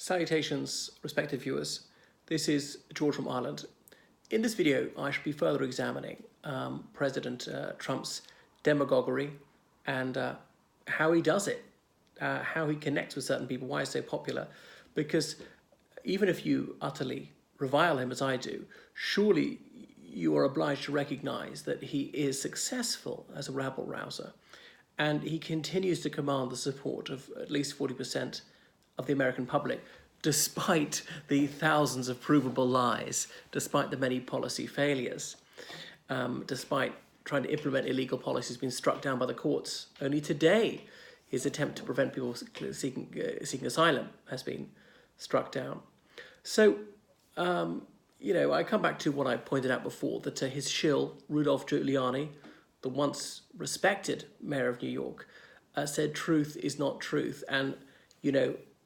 Salutations, respected viewers. This is George from Ireland. In this video, I shall be further examining President Trump's demagoguery and how he does it, how he connects with certain people, why he's so popular. Because even if you utterly revile him as I do, surely you are obliged to recognize that he is successful as a rabble rouser. And he continues to command the support of at least 40% of the American public, despite the thousands of provable lies, despite the many policy failures, despite trying to implement illegal policies being struck down by the courts. Only today, his attempt to prevent people seeking asylum has been struck down. So, I come back to what I pointed out before, that his shill, Rudolph Giuliani, the once respected mayor of New York, said truth is not truth. And,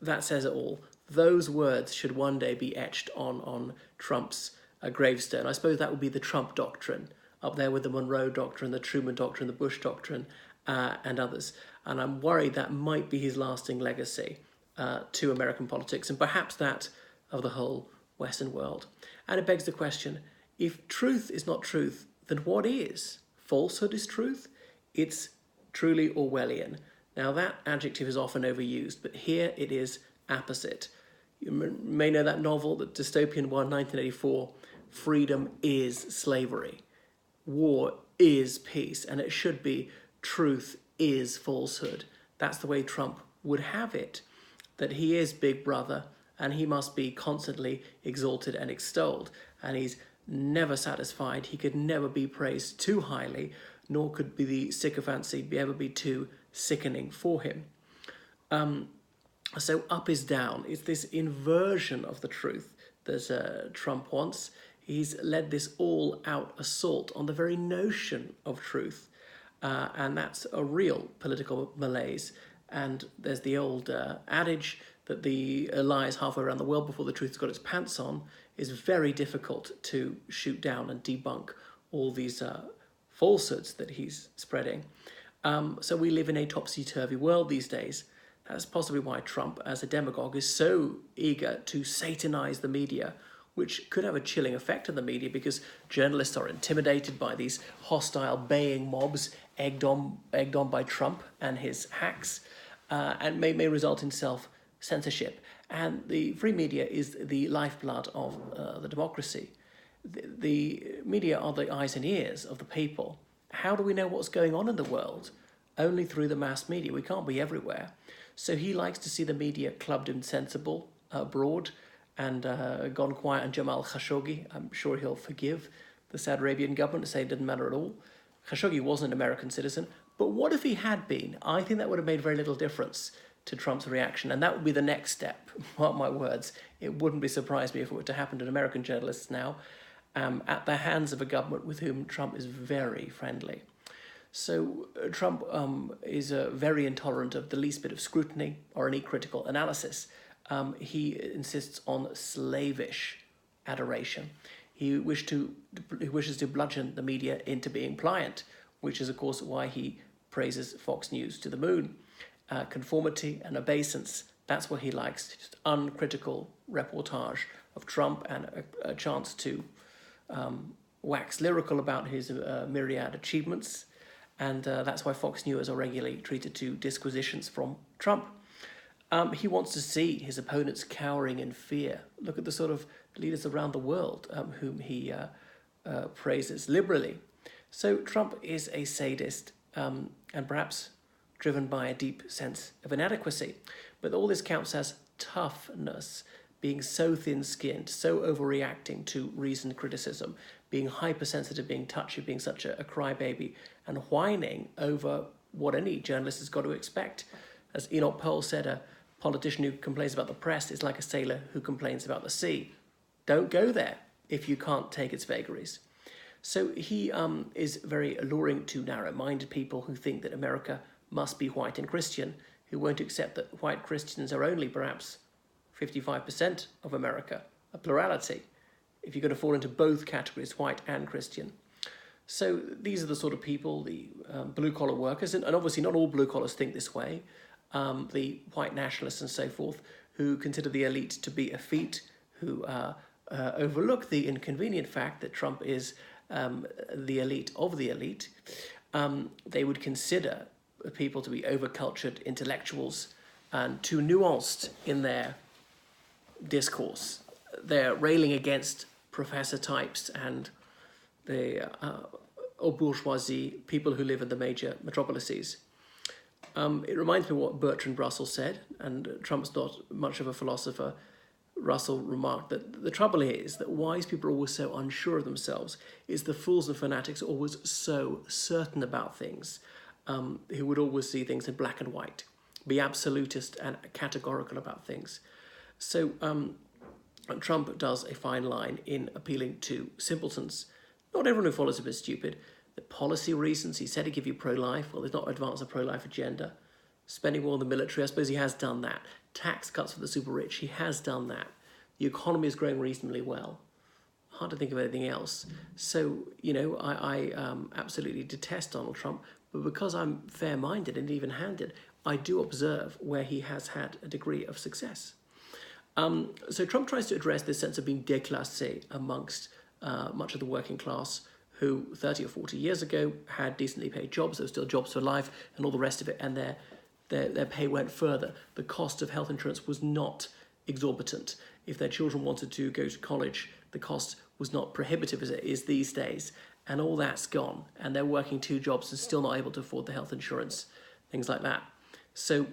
that says it all. Those words should one day be etched on Trump's gravestone. I suppose that would be the Trump doctrine, up there with the Monroe Doctrine, the Truman Doctrine, the Bush Doctrine, and others. And I'm worried that might be his lasting legacy to American politics, and perhaps that of the whole Western world. And it begs the question, if truth is not truth, then what is? Falsehood is truth? It's truly Orwellian. Now, that adjective is often overused, but here it is apposite. You may know that novel, the dystopian one, 1984, freedom is slavery. War is peace, and it should be truth is falsehood. That's the way Trump would have it, that he is Big Brother, and he must be constantly exalted and extolled, and he's never satisfied. He could never be praised too highly, nor could the sycophancy ever be too sickening for him. So up is down. It's this inversion of the truth that Trump wants. He's led this all-out assault on the very notion of truth, and that's a real political malaise. And there's the old adage that the lie is halfway around the world before the truth's got its pants on. Is very difficult to shoot down and debunk all these falsehoods that he's spreading. So we live in a topsy-turvy world these days. That's possibly why Trump, as a demagogue, is so eager to satanize the media, which could have a chilling effect on the media because journalists are intimidated by these hostile, baying mobs egged on by Trump and his hacks, and may result in self-censorship. And the free media is the lifeblood of the democracy. The media are the eyes and ears of the people. How do we know what's going on in the world? Only through the mass media. We can't be everywhere. So he likes to see the media clubbed and sensible abroad and gone quiet on Jamal Khashoggi. I'm sure he'll forgive the Saudi Arabian government to say it didn't matter at all. Khashoggi wasn't an American citizen. But what if he had been? I think that would have made very little difference to Trump's reaction. And that would be the next step. Mark my words. It wouldn't be surprised me if it were to happen to American journalists now at the hands of a government with whom Trump is very friendly. So Trump is very intolerant of the least bit of scrutiny or any critical analysis. He insists on slavish adoration. He wishes to bludgeon the media into being pliant, which is, of course, why he praises Fox News to the moon. Conformity and obeisance, that's what he likes, just uncritical reportage of Trump and a chance to wax lyrical about his myriad achievements. And that's why Fox News are regularly treated to disquisitions from Trump. He wants to see his opponents cowering in fear. Look at the sort of leaders around the world whom he praises liberally. So Trump is a sadist and perhaps driven by a deep sense of inadequacy. But all this counts as toughness, being so thin-skinned, so overreacting to reasoned criticism, being hypersensitive, being touchy, being such a crybaby, and whining over what any journalist has got to expect. As Enoch Poll said, a politician who complains about the press is like a sailor who complains about the sea. Don't go there if you can't take its vagaries. So he is very alluring to narrow-minded people who think that America must be white and Christian, who won't accept that white Christians are only perhaps 55% of America, a plurality, if you're going to fall into both categories, white and Christian. So these are the sort of people, the blue-collar workers, and obviously not all blue-collars think this way, the white nationalists and so forth, who consider the elite to be effete, who overlook the inconvenient fact that Trump is the elite of the elite. They would consider people to be overcultured intellectuals and too nuanced in their discourse. They're railing against professor types and the bourgeoisie, people who live in the major metropolises. It reminds me of what Bertrand Russell said, and Trump's not much of a philosopher. Russell remarked that the trouble is that wise people are always so unsure of themselves. It's the fools and fanatics are always so certain about things, who would always see things in black and white, be absolutist and categorical about things. So Trump does a fine line in appealing to simpletons. Not everyone who follows him is stupid. The policy reasons, he said he'd give you pro-life. Well, he's not advanced a pro-life agenda. Spending more on the military, I suppose he has done that. Tax cuts for the super rich, he has done that. The economy is growing reasonably well. Hard to think of anything else. So, I absolutely detest Donald Trump, but because I'm fair-minded and even-handed, I do observe where he has had a degree of success. So Trump tries to address this sense of being déclassé amongst much of the working class who 30 or 40 years ago had decently paid jobs, there were still jobs for life and all the rest of it, and their pay went further. The cost of health insurance was not exorbitant. If their children wanted to go to college, the cost was not prohibitive as it is these days, and all that's gone, and they're working 2 jobs and still not able to afford the health insurance, things like that. So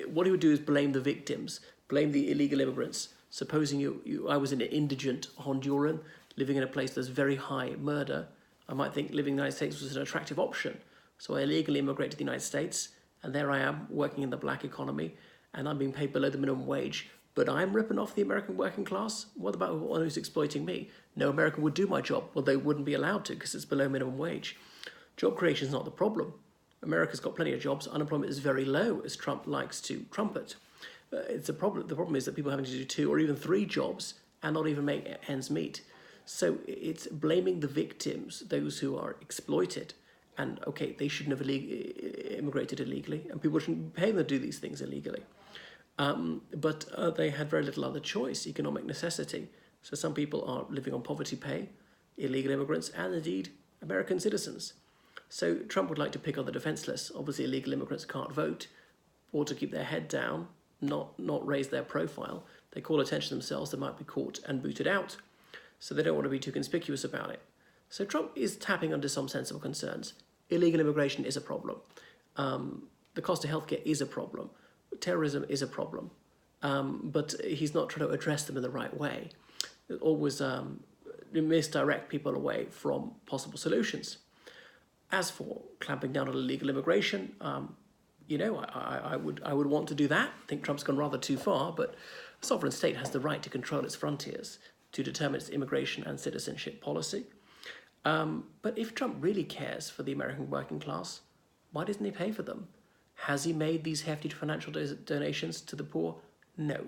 what he would do is blame the victims, blame the illegal immigrants. Supposing I was an indigent Honduran living in a place there's very high murder, I might think living in the United States was an attractive option. So I illegally immigrated to the United States, and there I am working in the black economy, and I'm being paid below the minimum wage. But I'm ripping off the American working class? What about one who's exploiting me? No American would do my job. Well, they wouldn't be allowed to because it's below minimum wage. Job creation is not the problem. America's got plenty of jobs. Unemployment is very low, as Trump likes to trumpet. It's a problem. The problem is that people are having to do 2 or even 3 jobs and not even make ends meet. So it's blaming the victims, those who are exploited. And, okay, they shouldn't have immigrated illegally, and people shouldn't pay them to do these things illegally. But they had very little other choice, economic necessity. So some people are living on poverty pay, illegal immigrants, and indeed American citizens. So Trump would like to pick on the defenseless. Obviously, illegal immigrants can't vote, or to keep their head down, not raise their profile. They call attention to themselves, they might be caught and booted out. So they don't want to be too conspicuous about it. So Trump is tapping under some sensible concerns. Illegal immigration is a problem. The cost of healthcare is a problem. Terrorism is a problem. But he's not trying to address them in the right way. It always misdirect people away from possible solutions. As for clamping down on illegal immigration, I would want to do that. I think Trump's gone rather too far, but a sovereign state has the right to control its frontiers, to determine its immigration and citizenship policy. But if Trump really cares for the American working class, why doesn't he pay for them? Has he made these hefty financial donations to the poor? No,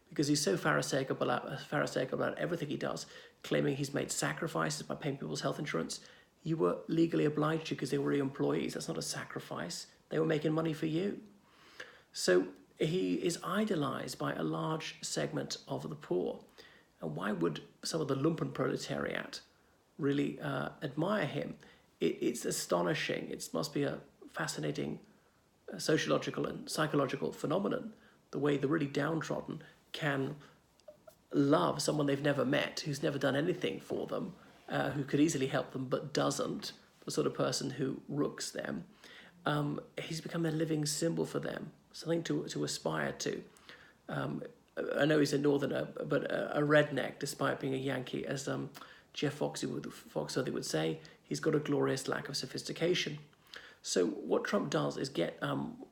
because he's so pharisaical about everything he does, claiming he's made sacrifices by paying people's health insurance. You were legally obliged to because they were employees. That's not a sacrifice. They were making money for you. So he is idolized by a large segment of the poor. And why would some of the lumpen proletariat really admire him? It's astonishing. It must be a fascinating sociological and psychological phenomenon, the way the really downtrodden can love someone they've never met, who's never done anything for them, who could easily help them but doesn't, the sort of person who rooks them. He's become a living symbol for them, something to aspire to. I know he's a northerner, but a redneck, despite being a Yankee, as Jeff Foxworthy would say, he's got a glorious lack of sophistication. So what Trump does is get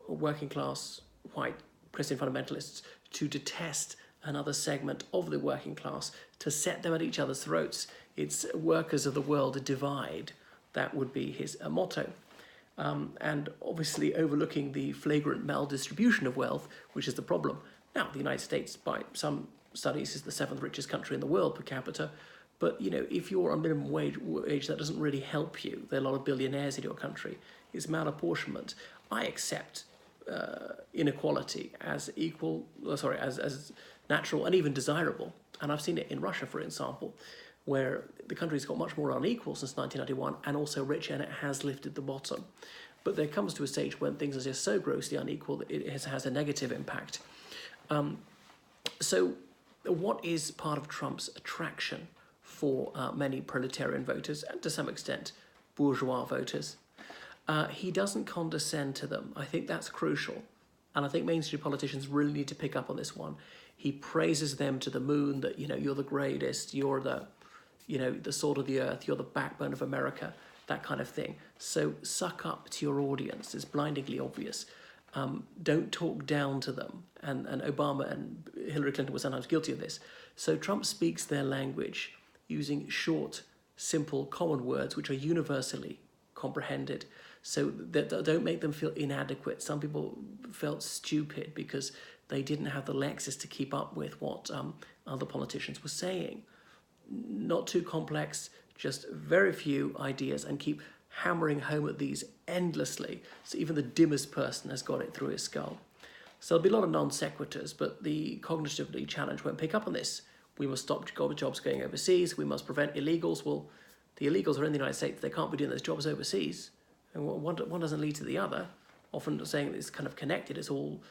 working class white Christian fundamentalists to detest another segment of the working class, to set them at each other's throats. It's workers of the world divide. That would be his motto. And obviously overlooking the flagrant maldistribution of wealth, which is the problem. Now, the United States, by some studies, is the 7th richest country in the world per capita. But, if you're on minimum wage, that doesn't really help you. There are a lot of billionaires in your country. It's malapportionment. I accept inequality as as natural and even desirable. And I've seen it in Russia, for example, where the country's got much more unequal since 1991 and also richer, and it has lifted the bottom. But there comes to a stage when things are just so grossly unequal that it has a negative impact. So what is part of Trump's attraction for many proletarian voters and to some extent bourgeois voters? He doesn't condescend to them. I think that's crucial. And I think mainstream politicians really need to pick up on this one. He praises them to the moon that, you're the greatest, you're the, the salt of the earth, you're the backbone of America, that kind of thing. So suck up to your audience. It's blindingly obvious. Don't talk down to them. And Obama and Hillary Clinton were sometimes guilty of this. So Trump speaks their language using short, simple, common words which are universally comprehended. So that don't make them feel inadequate. Some people felt stupid because they didn't have the Lexis to keep up with what other politicians were saying. Not too complex, just very few ideas, and keep hammering home at these endlessly. So even the dimmest person has got it through his skull. So there'll be a lot of non sequiturs, but the cognitively challenged won't pick up on this. We must stop jobs going overseas. We must prevent illegals. Well, the illegals are in the United States. They can't be doing those jobs overseas. And one doesn't lead to the other. Often saying it's kind of connected. It's all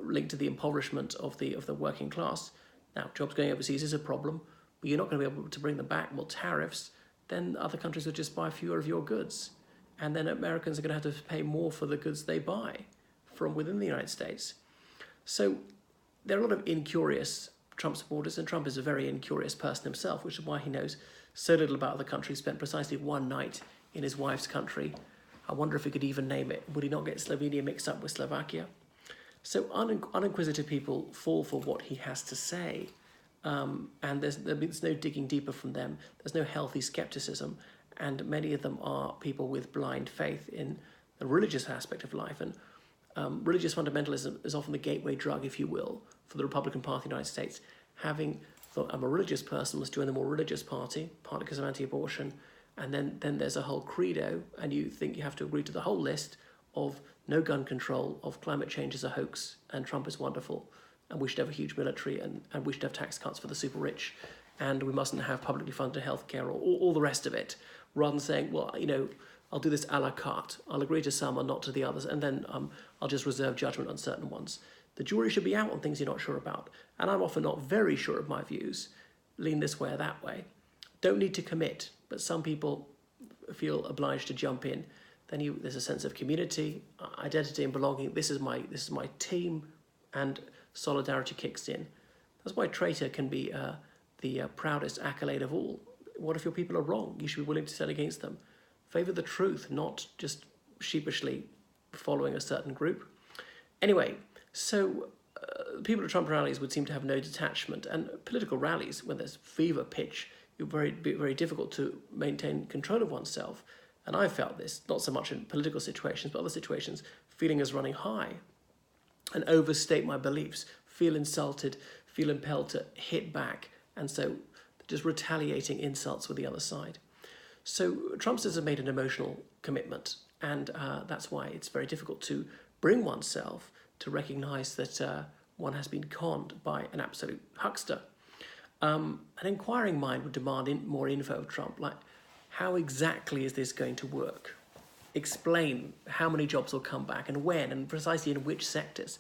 linked to the impoverishment of the working class. Now, jobs going overseas is a problem, but you're not going to be able to bring them back. Well, tariffs, then other countries will just buy fewer of your goods. And then Americans are going to have to pay more for the goods they buy from within the United States. So there are a lot of incurious Trump supporters, and Trump is a very incurious person himself, which is why he knows so little about other countries. Spent precisely one night in his wife's country. I wonder if he could even name it. Would he not get Slovenia mixed up with Slovakia? So uninquisitive people fall for what he has to say. And there's no digging deeper from them. There's no healthy skepticism. And many of them are people with blind faith in the religious aspect of life. And religious fundamentalism is often the gateway drug, if you will, for the Republican Party in the United States. Having thought I'm a religious person, let's join the more religious party, partly because of anti-abortion. And then there's a whole credo, and you think you have to agree to the whole list of no gun control, of climate change is a hoax, and Trump is wonderful, and we should have a huge military, and we should have tax cuts for the super rich, and we mustn't have publicly funded healthcare, or all the rest of it, rather than saying, well, I'll do this a la carte. I'll agree to some and not to the others, and then I'll just reserve judgment on certain ones. The jury should be out on things you're not sure about, and I'm often not very sure of my views, lean this way or that way. Don't need to commit, but some people feel obliged to jump in. Then there's a sense of community, identity, and belonging. This is my team, and solidarity kicks in. That's why traitor can be the proudest accolade of all. What if your people are wrong? You should be willing to stand against them. Favour the truth, not just sheepishly following a certain group. Anyway, so people at Trump rallies would seem to have no detachment, and political rallies, when there's fever pitch, it's very difficult to maintain control of oneself. And I've felt this, not so much in political situations, but other situations, feeling as running high and overstate my beliefs, feel insulted, feel impelled to hit back, and so just retaliating insults with the other side. So Trumpsters have made an emotional commitment, and that's why it's very difficult to bring oneself to recognise that one has been conned by an absolute huckster. An inquiring mind would demand more info of Trump, like how exactly is this going to work? Explain how many jobs will come back and when and precisely in which sectors.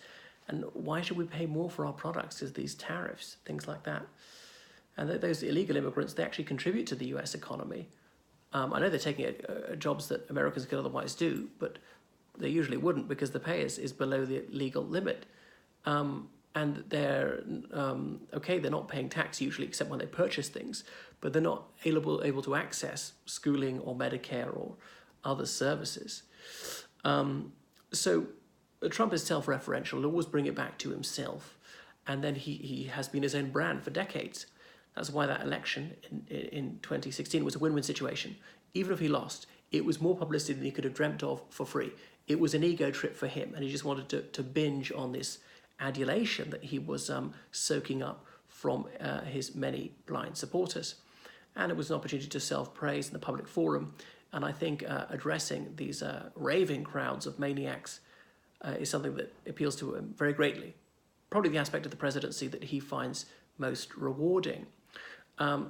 And why should we pay more for our products? Is these tariffs, things like that. And those illegal immigrants, they actually contribute to the US economy. I know they're taking jobs that Americans could otherwise do, but they usually wouldn't because the pay is below the legal limit. And they're, they're not paying tax usually except when they purchase things, but they're not able to access schooling or Medicare or other services. So Trump is self-referential. He'll always bring it back to himself. And then he has been his own brand for decades. That's why that election in 2016 was a win-win situation. Even if he lost, it was more publicity than he could have dreamt of for free. It was an ego trip for him, and he just wanted to binge on this adulation that he was soaking up from his many blind supporters. And it was an opportunity to self-praise in the public forum. And I think addressing these raving crowds of maniacs is something that appeals to him very greatly. Probably the aspect of the presidency that he finds most rewarding.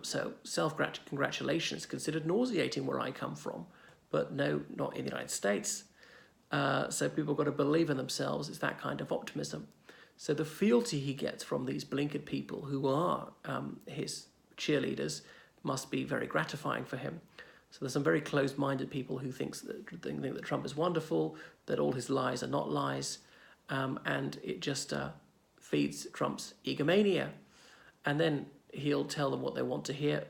So self-congratulation is considered nauseating where I come from, but no, not in the United States. So people have got to believe in themselves. It's that kind of optimism. So the fealty he gets from these blinkered people who are his cheerleaders must be very gratifying for him. So there's some very closed-minded people who think that Trump is wonderful, that all his lies are not lies, and it just feeds Trump's egomania. And then he'll tell them what they want to hear.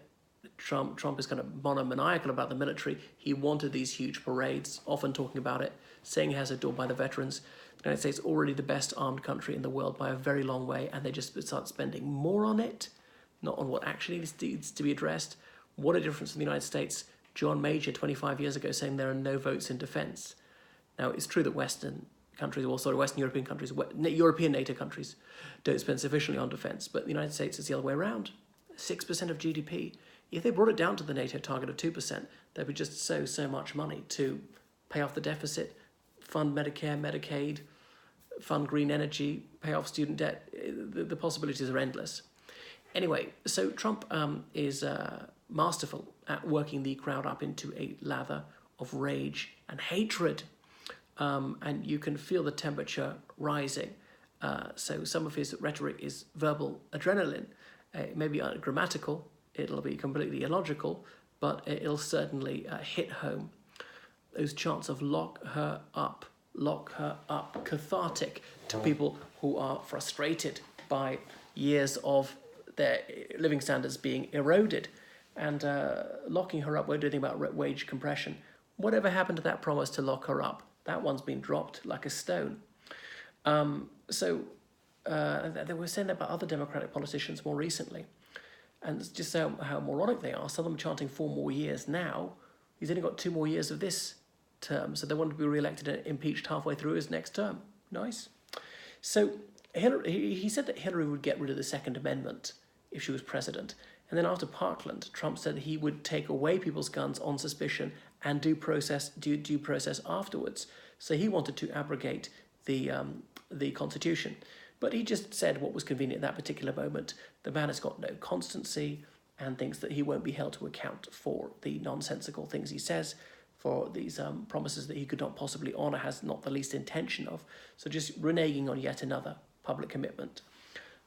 Trump is kind of monomaniacal about the military. He wanted these huge parades, often talking about it, saying he has it adored by the veterans. The United States is already the best armed country in the world by a very long way, and they just start spending more on it, not on what actually needs to be addressed. What a difference in the United States. John Major, 25 years ago, saying there are no votes in defence. Now, it's true that Western European countries, European NATO countries, don't spend sufficiently on defence, but the United States is the other way around. 6% of GDP. If they brought it down to the NATO target of 2%, there'd be just so much money to pay off the deficit, fund Medicare, Medicaid, fund green energy, pay off student debt. The possibilities are endless. Anyway, so Trump is masterful at working the crowd up into a lather of rage and hatred. And you can feel the temperature rising. So some of his rhetoric is verbal adrenaline. It may be grammatical, it'll be completely illogical, but it'll certainly hit home. Those chants of lock her up, cathartic to people who are frustrated by years of their living standards being eroded. And locking her up won't do anything about wage compression. Whatever happened to that promise to lock her up? That one's been dropped like a stone. They were saying that about other Democratic politicians more recently. And it's just how moronic they are. Some of them chanting 4 more years now. He's only got 2 more years of this term, so they want to be re-elected and impeached halfway through his next term. Nice. So he said that Hillary would get rid of the Second Amendment if she was president. And then after Parkland, Trump said he would take away people's guns on suspicion and due process afterwards. So he wanted to abrogate the Constitution. But he just said what was convenient at that particular moment. The man has got no constancy and thinks that he won't be held to account for the nonsensical things he says, for these promises that he could not possibly honour, has not the least intention of. So just reneging on yet another public commitment.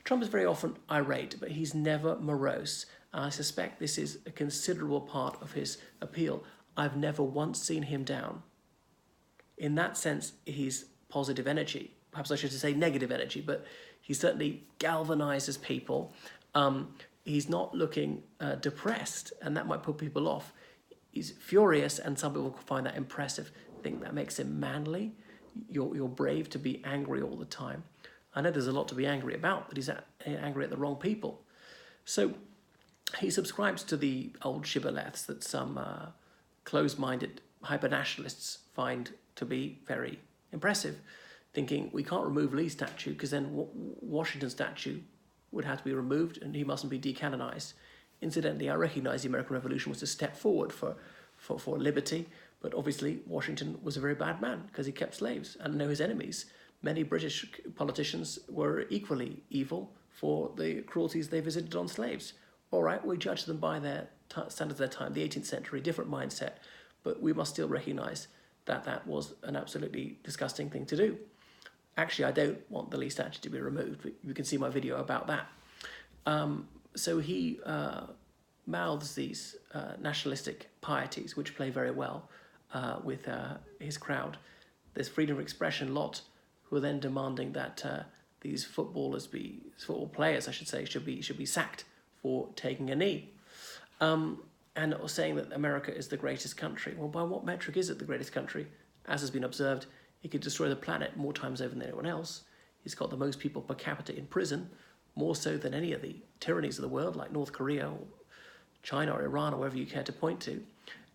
Trump is very often irate, but he's never morose. I suspect this is a considerable part of his appeal. I've never once seen him down. In that sense, he's positive energy. Perhaps I should say negative energy, but he certainly galvanizes people. He's not looking depressed, and that might put people off. He's furious, and some people find that impressive. I think that makes him manly. You're brave to be angry all the time. I know there's a lot to be angry about, but he's angry at the wrong people. So he subscribes to the old shibboleths that some closed-minded hyper-nationalists find to be very impressive, thinking we can't remove Lee's statue because then Washington's statue would have to be removed and he mustn't be decanonized. Incidentally, I recognize the American Revolution was a step forward for liberty, but obviously Washington was a very bad man because he kept slaves and know his enemies. Many British politicians were equally evil for the cruelties they visited on slaves. All right, we judge them by their standards of their time, the 18th century, different mindset, but we must still recognize that that was an absolutely disgusting thing to do. Actually, I don't want the Lee statue to be removed, but you can see my video about that. So he mouths these nationalistic pieties, which play very well with his crowd. There's freedom of expression lot who are then demanding that these football players, I should say, should be sacked for taking a knee. And saying that America is the greatest country. Well, by what metric is it the greatest country? As has been observed, he could destroy the planet more times over than anyone else. He's got the most people per capita in prison, more so than any of the tyrannies of the world, like North Korea or China or Iran or wherever you care to point to.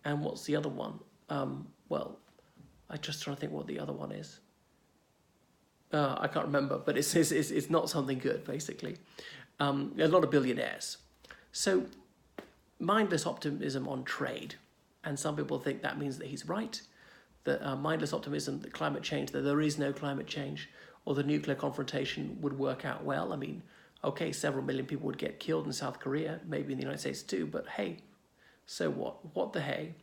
And what's the other one? Well, I'm just trying to think what the other one is. I can't remember, but it's not something good, basically. There's a lot of billionaires. So, mindless optimism on trade. And some people think that means that he's right. the mindless optimism that climate change, that there is no climate change, or the nuclear confrontation would work out well. I mean, okay, several million people would get killed in South Korea, maybe in the United States too, but hey, so what? What the hey?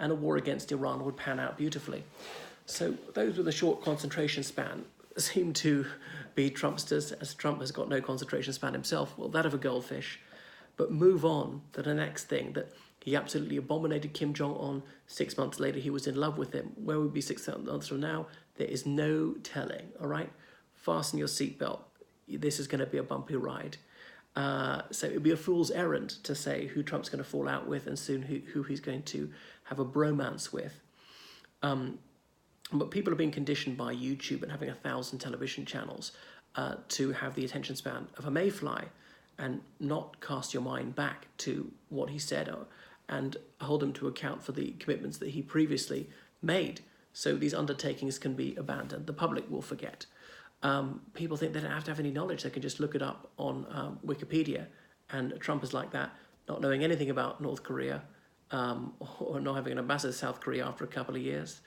And a war against Iran would pan out beautifully. So those with a short concentration span seem to be Trumpsters, as Trump has got no concentration span himself. Well, that of a goldfish. But move on to the next thing, that he absolutely abominated Kim Jong-un. 6 months later, he was in love with him. Where would we be 6 months from now? There is no telling, all right? Fasten your seatbelt. This is going to be a bumpy ride. So it would be a fool's errand to say who Trump's going to fall out with and soon who he's going to have a bromance with. But people are being conditioned by YouTube and having 1,000 television channels to have the attention span of a mayfly and not cast your mind back to what he said and hold him to account for the commitments that he previously made. So these undertakings can be abandoned. The public will forget. People think they don't have to have any knowledge. They can just look it up on Wikipedia. And Trump is like that, not knowing anything about North Korea or not having an ambassador to South Korea after a couple of years,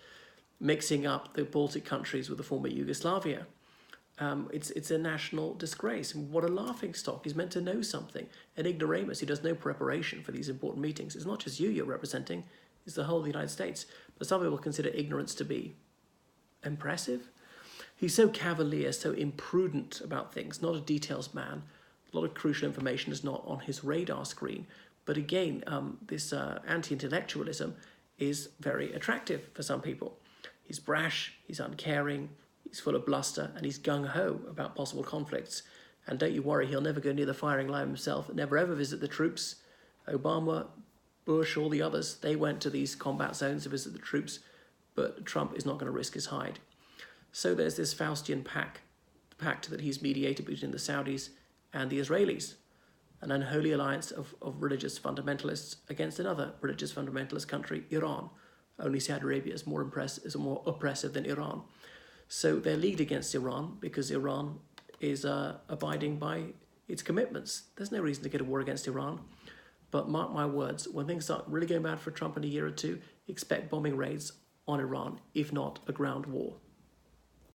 mixing up the Baltic countries with the former Yugoslavia. It's a national disgrace. What a laughingstock. He's meant to know something. An ignoramus who does no preparation for these important meetings. It's not just you're representing, it's the whole of the United States. But some people consider ignorance to be impressive. He's so cavalier, so imprudent about things, not a details man. A lot of crucial information is not on his radar screen. But again, this anti-intellectualism is very attractive for some people. He's brash, he's uncaring, he's full of bluster, and he's gung-ho about possible conflicts. And don't you worry, he'll never go near the firing line himself, never ever visit the troops. Obama, Bush, all the others, they went to these combat zones to visit the troops, but Trump is not going to risk his hide. So there's this Faustian pact that he's mediated between the Saudis and the Israelis, an unholy alliance of religious fundamentalists against another religious fundamentalist country, Iran. Only Saudi Arabia is more oppressive than Iran. So they're leagued against Iran because Iran is abiding by its commitments. There's no reason to get a war against Iran. But mark my words, when things start really going bad for Trump in a year or two, expect bombing raids on Iran, if not a ground war.